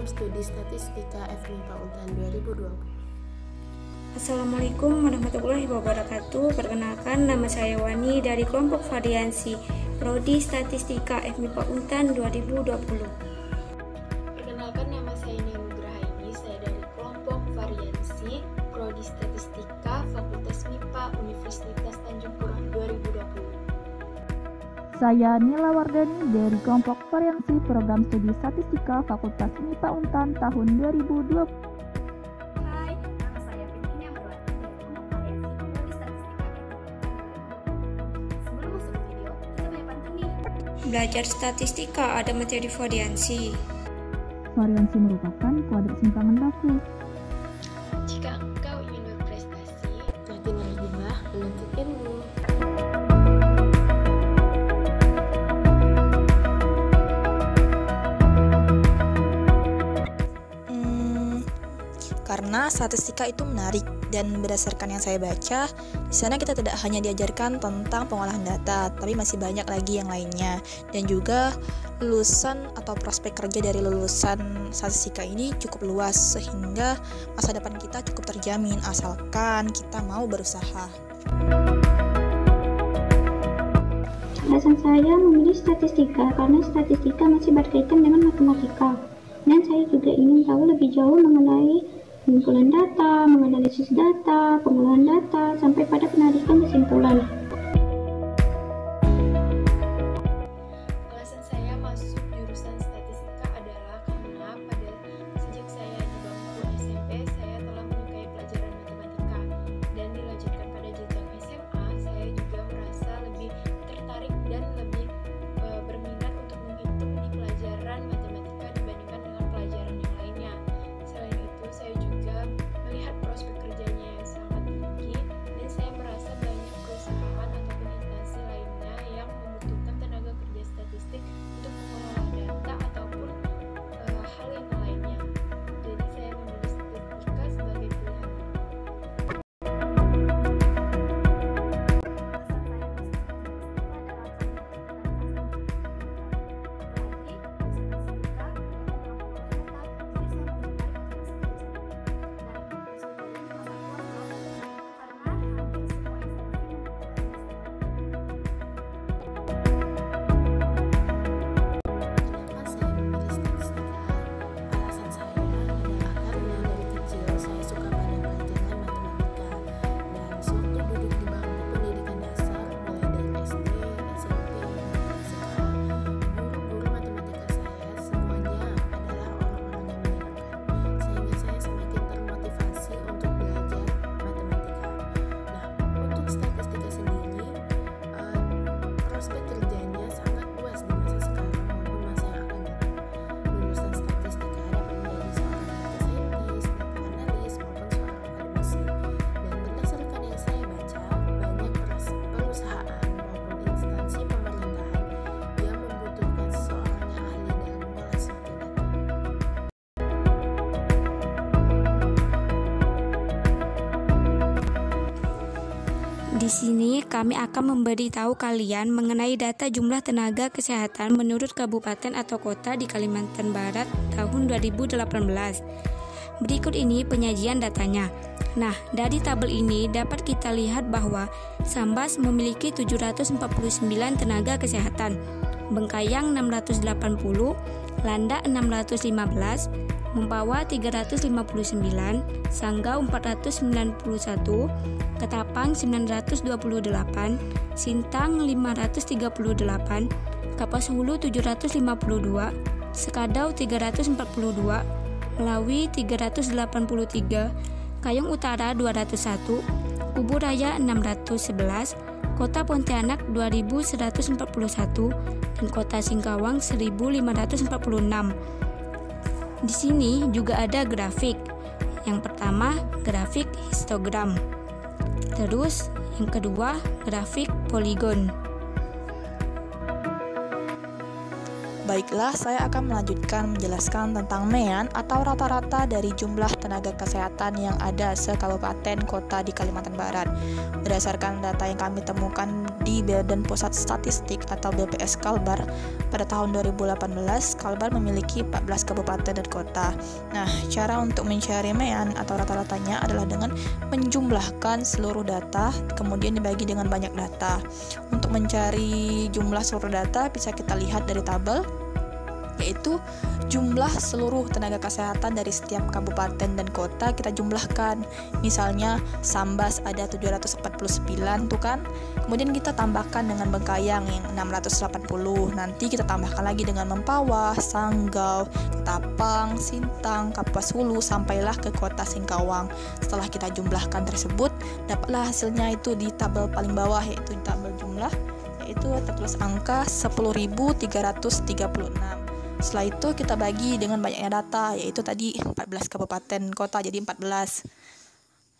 Studi Statistika FMIPA UNTAN 2020. Assalamualaikum warahmatullahi wabarakatuh. Perkenalkan, nama saya Wani dari kelompok variansi Prodi Statistika FMIPA UNTAN 2020. Perkenalkan, nama saya Nia Nugrahaini. Saya dari kelompok variansi Prodi Statistika Fakultas MIPA Universitas Tanjung Purong 2020. Saya Nila Wardani dari kelompok variansi program studi statistika Fakultas MIPA UNTAN tahun 2020. Hai, nama saya Fitrinya Melati dari kelompok variansi Prodi Statistika. Sebelum masuk ke video, kita banyak pantun nih. Belajar statistika ada materi variansi. Variansi merupakan kuadrat simpangan baku. Jika engkau ingin berprestasi, Makin rajinlah menuntut ilmu. Karena statistika itu menarik dan berdasarkan yang saya baca, di sana kita tidak hanya diajarkan tentang pengolahan data, tapi masih banyak lagi yang lainnya. Dan juga lulusan atau prospek kerja dari lulusan statistika ini cukup luas sehingga masa depan kita cukup terjamin asalkan kita mau berusaha. Alasan saya memilih statistika karena statistika masih berkaitan dengan matematika. Dan saya juga ingin tahu lebih jauh mengenai pengumpulan data, menganalisis data, pengolahan data, sampai pada penarikan kesimpulan. alasan saya masuk jurusan statistika adalah karena sejak saya di bangku SMP, saya telah menyukai pelajaran matematika. Dan dilanjutkan pada jenjang SMA, saya juga merasa lebih tertarik dan lebih berminat untuk menghitung di pelajaran matematika dibandingkan dengan pelajaran yang lainnya. Selain itu, saya juga melihat prospek kerjanya yang sangat tinggi, dan saya merasa banyak perusahaan ataupun instansi lainnya yang membutuhkan tenaga kerja statistik untuk mengelola data ataupun hal yang lainnya. Jadi saya memilih statistika sebagai pilihan. Kenapa saya memilih statistika? Alasan saya adalah karena dari kecil saya suka pada pelajaran matematika. Dan sewaktu duduk di bangku pendidikan dasar, mulai dari SD, SMP, hingga SMA, guru-guru matematika saya semuanya adalah orang-orang yang menyenangkan, sehingga saya semakin termotivasi untuk belajar matematika. Nah, untuk statistika sendiri, prospek kerjanya sangat luas di masa sekarang maupun masa yang akan datang. Lulusan statistika dapat menjadi seorang data scientist, data analis, maupun seorang akademisi. Dan berdasarkan yang saya baca, banyak perusahaan maupun instansi pemerintahan yang membutuhkan seseorang yang ahli dalam mengolah suatu data. Di sini kami akan memberitahu kalian mengenai data jumlah tenaga kesehatan menurut kabupaten atau kota di Kalimantan Barat tahun 2018. Berikut ini penyajian datanya. Nah, dari tabel ini dapat kita lihat bahwa Sambas memiliki 749 tenaga kesehatan, Bengkayang 680, Landak 615, Mempawah 359, Sanggau 491, Ketapang 928, Sintang 538, Kapas Hulu 752, Sekadau 342, Melawi 383, Kayong Utara 201, Kubu Raya 611, Kota Pontianak 2141, dan Kota Singkawang 1546. Di sini juga ada grafik. Yang pertama, grafik histogram. Terus, yang kedua, grafik poligon. Baiklah, saya akan melanjutkan menjelaskan tentang MEAN atau rata-rata dari jumlah tenaga kesehatan yang ada sekabupaten kota di Kalimantan Barat. Berdasarkan data yang kami temukan di Badan Pusat Statistik atau BPS Kalbar, pada tahun 2018, Kalbar memiliki 14 kabupaten dan kota. Nah, cara untuk mencari MEAN atau rata-ratanya adalah dengan menjumlahkan seluruh data, kemudian dibagi dengan banyak data. Untuk mencari jumlah seluruh data, bisa kita lihat dari tabel, yaitu jumlah seluruh tenaga kesehatan dari setiap kabupaten dan kota kita jumlahkan. Misalnya Sambas ada 749 tuh kan, kemudian kita tambahkan dengan Bengkayang yang 680, nanti kita tambahkan lagi dengan Mempawah, Sanggau, Ketapang, Sintang, Kapuas Hulu, sampailah ke kota Singkawang. Setelah kita jumlahkan tersebut, dapatlah hasilnya itu di tabel paling bawah, yaitu di tabel jumlah, yaitu tertulis angka 10.336. Setelah itu kita bagi dengan banyaknya data, yaitu tadi 14 kabupaten kota jadi 14.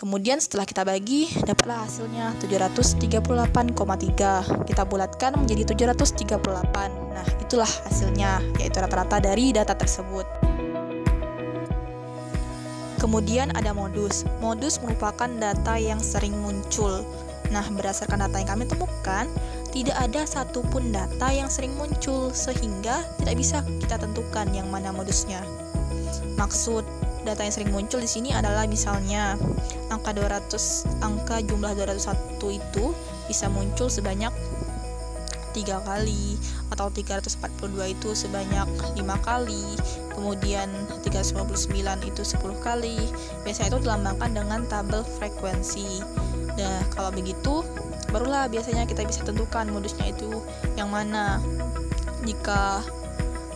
Kemudian setelah kita bagi, dapatlah hasilnya 738,3. Kita bulatkan menjadi 738. Nah, itulah hasilnya, yaitu rata-rata dari data tersebut. Kemudian ada modus. Modus merupakan data yang sering muncul. Nah, berdasarkan data yang kami temukan, tidak ada satupun data yang sering muncul, sehingga tidak bisa kita tentukan yang mana modusnya. Maksud data yang sering muncul di sini adalah misalnya angka jumlah 201 itu bisa muncul sebanyak 3 kali, atau 342 itu sebanyak 5 kali, kemudian 399 itu 10 kali. Biasanya itu dilambangkan dengan tabel frekuensi. Nah, kalau begitu barulah biasanya kita bisa tentukan modusnya itu yang mana. Jika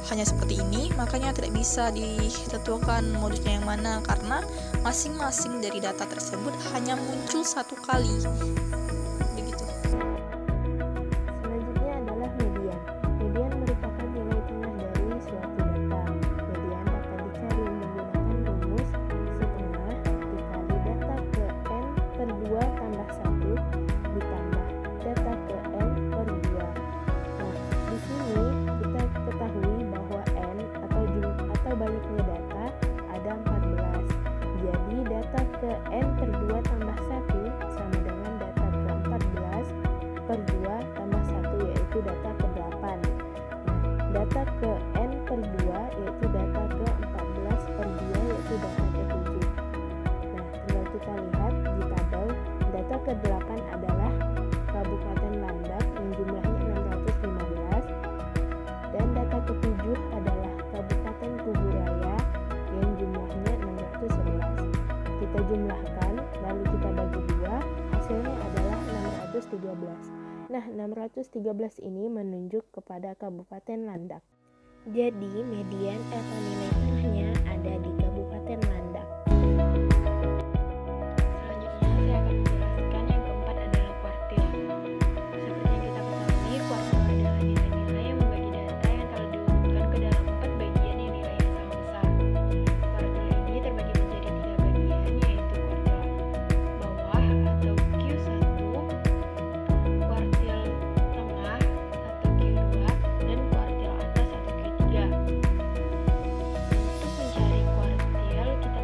hanya seperti ini, makanya tidak bisa ditentukan modusnya yang mana, karena masing-masing dari data tersebut hanya muncul 1 kali. Begitu. Selanjutnya adalah median. Median merupakan nilai tengah dari suatu data. Median dapat dicari menggunakan rumus setengah dikali data ke n per 2 tambah 1 ditambah data ke n per 2. Nah, di sini kita ketahui bahwa n atau baliknya data ada 14. Jadi data ke n per 2 tambah 1 sama dengan data ke 14 per 2 tambah 1, yaitu data ke 8. Nah, data ke n per 2 yaitu data ke 14 per 2 yaitu data ke 7. Nah, tinggal kita lihat di tabel, data ke 8 adalah Kabupaten Landak yang jumlahnya 615, dan data ke 7 adalah Kabupaten Kuburaya yang jumlahnya 611. Kita jumlahkan, lalu kita bagi 2, hasilnya adalah 613. Nah, 613 ini menunjuk kepada Kabupaten Landak. Jadi, median atau nilai tengahnya ada di Kabupaten Landak. Selanjutnya saya akan menjelaskan yang keempat adalah kuartil. Seperti yang kita ketahui, kuartil adalah nilai-nilai yang membagi data yang telah diurutkan ke dalam 4 bagian yang nilainya sama besar. Kuartil ini terbagi menjadi 3 bagian, yaitu kuartil bawah atau Q1, kuartil tengah atau Q2, dan kuartil atas atau Q3. Untuk mencari kuartil, kita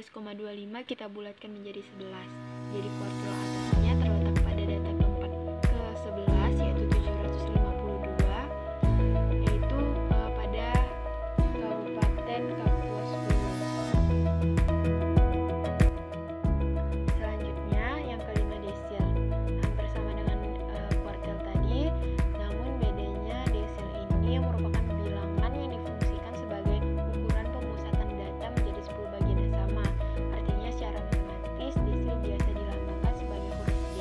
11,25 kita bulatkan menjadi 11. Jadi kuartil atasnya terletak pada data keempat ke-11 yaitu 752, yaitu pada Kabupaten Kapuas Hulu. Selanjutnya yang kelima desil. Hampir sama dengan kuartil tadi, namun bedanya desil ini merupakan bilangan yang difungsikan sebagai ukuran pemusatan data menjadi 10 bagian yang sama. Artinya secara matematis desil biasa dilambangkan sebagai huruf D.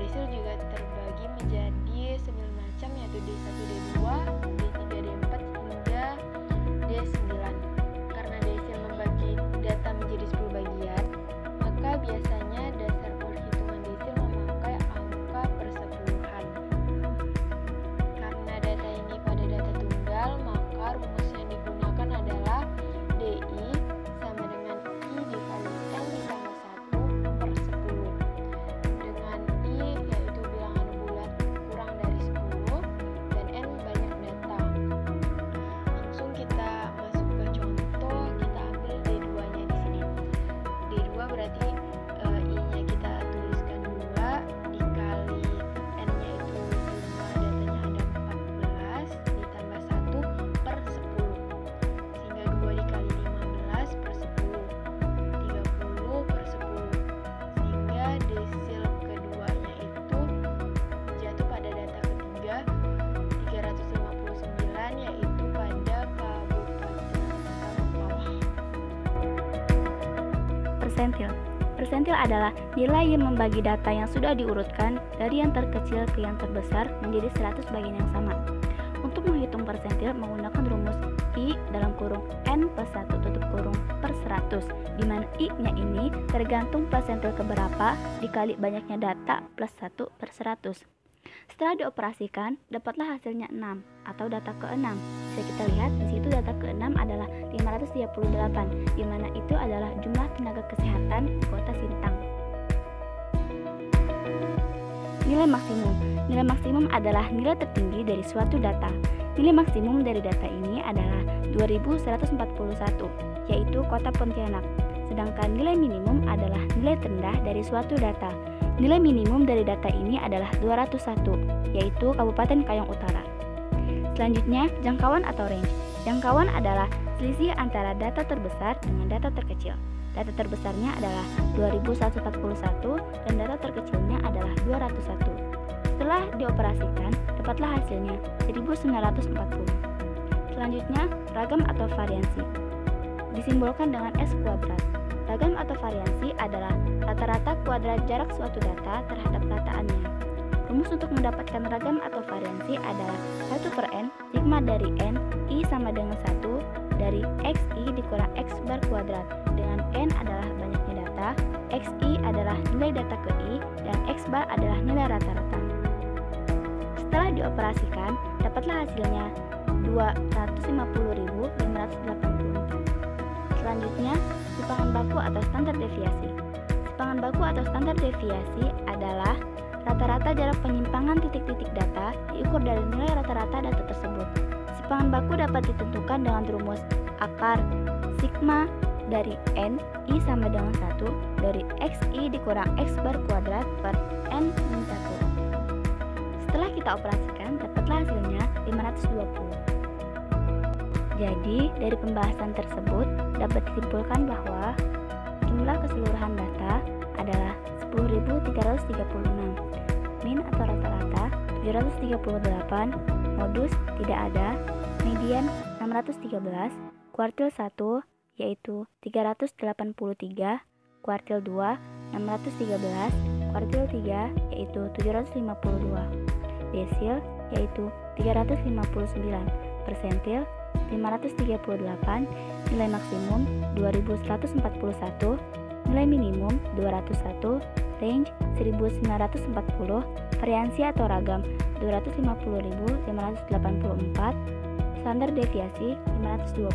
Desil juga terbagi menjadi 9 macam, yaitu D1, D2, D3, D4 hingga D9. Karena desil membagi data menjadi 10 bagian, maka biasanya dasar perhitungan desil memakai angka persepuluhan. Karena data ini pada data tunggal, maka rumus yang digunakan adalah DI sama dengan I dikali N ditambah 1 per 10. Dengan I yaitu bilangan bulat kurang dari 10 dan N banyak data. Langsung kita masuk ke contoh, kita ambil D2-nya di sini. D2 berarti I-nya kita tuliskan 2 dikali N-nya itu jumlah datanya ada 14 ditambah 1 per 10. Sehingga 2 dikali 15 per 10, 30 per 10. Sehingga desil keduanya itu jatuh pada data ketiga 359, yaitu pada Kabupaten Tasikmalaya. Persentil. Persentil adalah nilai yang membagi data yang sudah diurutkan dari yang terkecil ke yang terbesar menjadi 100 bagian yang sama. Untuk menghitung persentil menggunakan rumus I dalam kurung N plus 1 tutup kurung per 100, di mana I-nya ini tergantung persentil keberapa dikali banyaknya data plus 1 per 100. Setelah dioperasikan, dapatlah hasilnya 6 atau data ke-6. Bisa kita lihat di situ data ke-6 adalah 538, di mana itu adalah jumlah tenaga kesehatan Kota Sintang. Nilai maksimum. Nilai maksimum adalah nilai tertinggi dari suatu data. Nilai maksimum dari data ini adalah 2141, yaitu Kota Pontianak. Sedangkan nilai minimum adalah nilai terendah dari suatu data. Nilai minimum dari data ini adalah 201, yaitu Kabupaten Kayong Utara. Selanjutnya, jangkauan atau range. Jangkauan adalah selisih antara data terbesar dengan data terkecil. Data terbesarnya adalah 2141 dan data terkecilnya adalah 201. Setelah dioperasikan, dapatlah hasilnya 1940. Selanjutnya, ragam atau variansi. Disimbolkan dengan S kuadrat. Ragam atau variansi adalah rata-rata kuadrat jarak suatu data terhadap rataannya. Rumus untuk mendapatkan ragam atau variansi adalah 1 per N, sigma dari N, I sama dengan 1 dari XI dikurang X bar kuadrat, dengan N adalah banyaknya data, XI adalah nilai data ke I, dan X bar adalah nilai rata-rata. Setelah dioperasikan, dapatlah hasilnya 250.584. Selanjutnya, sipangan baku atau standar deviasi. Sipangan baku atau standar deviasi adalah rata-rata jarak penyimpangan titik-titik data diukur dari nilai rata-rata data tersebut. Sipangan baku dapat ditentukan dengan rumus akar sigma dari N I sama dengan 1 dari XI dikurang X bar kuadrat per N min 1. Setelah kita operasikan, dapatlah hasilnya 520. Jadi, dari pembahasan tersebut dapat disimpulkan bahwa jumlah keseluruhan data adalah 10.336. Min atau rata-rata 738, modus tidak ada, median 613, kuartil 1 yaitu 383, kuartil 2 613, kuartil 3 yaitu 752, desil yaitu 359, persentil 538, nilai maksimum 2141, nilai minimum 201, range 1940, variansi atau ragam 250.584, standar deviasi 520.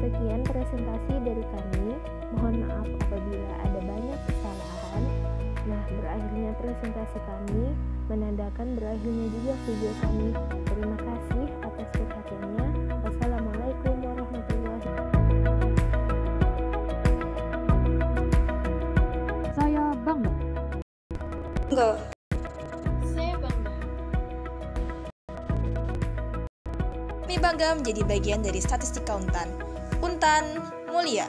Sekian presentasi dari kami. Mohon maaf apabila ada banyak kesalahan. Nah, berakhirnya presentasi kami menandakan berakhirnya juga video kami. Terima kasih atas perhatiannya. Wassalamualaikum warahmatullahi wabarakatuh. Enggak. Saya bangga. Kami bangga menjadi bagian dari Statistika Untan. Untan mulia.